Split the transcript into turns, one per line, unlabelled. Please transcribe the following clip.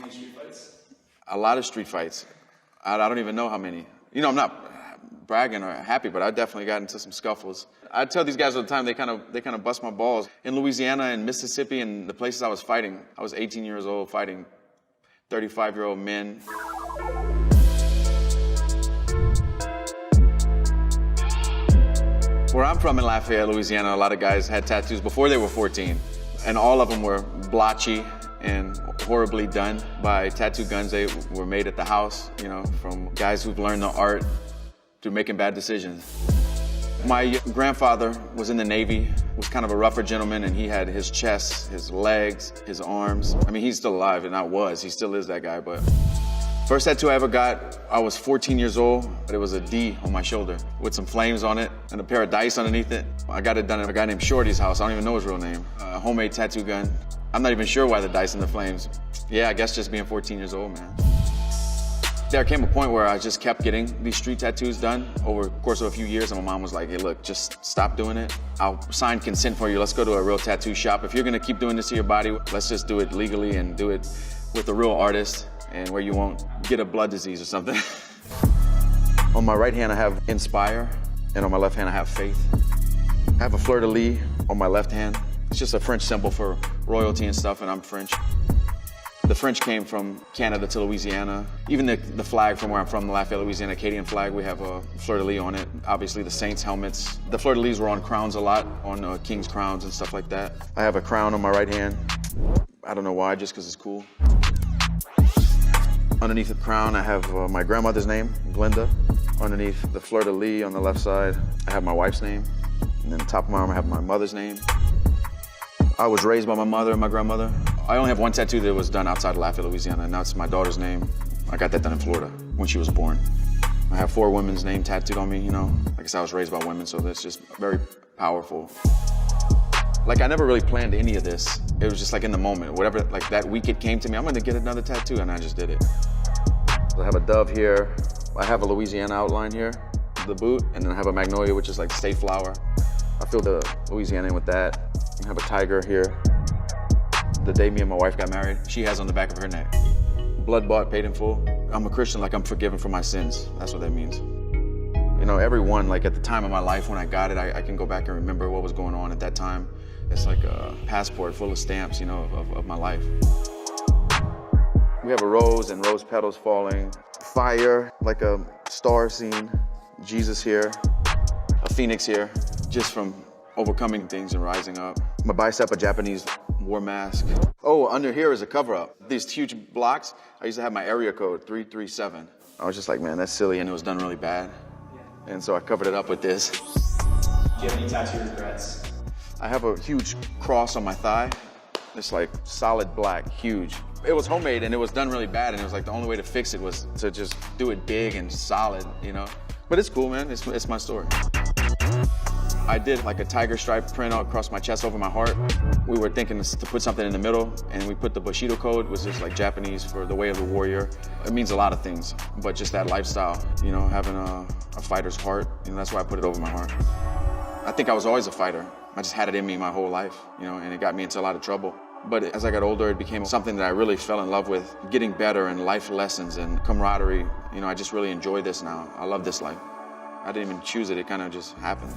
Any street fights?
A lot of street fights. I don't even know how many. You know, I'm not bragging or happy, but I definitely got into some scuffles. I tell these guys all the time, they kind of bust my balls. In Louisiana and Mississippi and the places I was fighting, I was 18 years old fighting 35-year-old men. Where I'm from in Lafayette, Louisiana, a lot of guys had tattoos before they were 14. And all of them were blotchy and horribly done by tattoo guns. They were made at the house, you know, from guys who've learned the art to making bad decisions. My grandfather was in the Navy, was kind of a rougher gentleman, and he had his chest, his legs, his arms. I mean, he's still alive, and he still is that guy, but first tattoo I ever got, I was 14 years old, but it was a D on my shoulder with some flames on it and a pair of dice underneath it. I got it done at a guy named Shorty's house. I don't even know his real name. A homemade tattoo gun. I'm not even sure why the dice and the flames. Yeah, I guess just being 14 years old, man. There came a point where I just kept getting these street tattoos done over the course of a few years, and my mom was like, hey, look, just stop doing it. I'll sign consent for you. Let's go to a real tattoo shop. If you're gonna keep doing this to your body, let's just do it legally and do it with a real artist and where you won't get a blood disease or something. On my right hand, I have Inspire, and on my left hand, I have Faith. I have a fleur-de-lis on my left hand. It's just a French symbol for royalty and stuff, and I'm French. The French came from Canada to Louisiana. Even the flag from where I'm from, the Lafayette, Louisiana Acadian flag, we have a fleur-de-lis on it. Obviously, the Saints helmets. The fleur-de-lis were on crowns a lot, on king's crowns and stuff like that. I have a crown on my right hand. I don't know why, just because it's cool. Underneath the crown, I have my grandmother's name, Glenda. Underneath the fleur-de-lis on the left side, I have my wife's name. And then the top of my arm, I have my mother's name. I was raised by my mother and my grandmother. I only have one tattoo that was done outside of Lafayette, Louisiana, and that's my daughter's name. I got that done in Florida when she was born. I have 4 women's names tattooed on me, you know. Like I said, I was raised by women, so that's just very powerful. Like, I never really planned any of this. It was just like in the moment. Whatever, like that week it came to me, I'm gonna get another tattoo, and I just did it. I have a dove here. I have a Louisiana outline here, the boot, and then I have a magnolia, which is like state flower. I filled the Louisiana in with that. I have a tiger here. The day me and my wife got married, she has on the back of her neck. Blood bought, paid in full. I'm a Christian, like I'm forgiven for my sins. That's what that means. You know, everyone, like at the time of my life when I got it, I can go back and remember what was going on at that time. It's like a passport full of stamps, you know, of my life. We have a rose and rose petals falling. Fire, like a star scene. Jesus here, a phoenix here, just from overcoming things and rising up. My bicep, a Japanese war mask. Oh, under here is a cover-up. These huge blocks, I used to have my area code, 337. I was just like, man, that's silly, and it was done really bad. And so I covered it up with this.
Do you have any tattoo regrets?
I have a huge cross on my thigh. It's like solid black, huge. It was homemade and it was done really bad, and it was like the only way to fix it was to just do it big and solid, you know? But it's cool, man, it's my story. I did like a tiger stripe print across my chest over my heart. We were thinking to put something in the middle, and we put the Bushido code, which is like Japanese for the way of the warrior. It means a lot of things, but just that lifestyle, you know, having a fighter's heart, you know, that's why I put it over my heart. I think I was always a fighter. I just had it in me my whole life, you know, and it got me into a lot of trouble. But as I got older, it became something that I really fell in love with, getting better and life lessons and camaraderie. You know, I just really enjoy this now. I love this life. I didn't even choose it, it kind of just happened.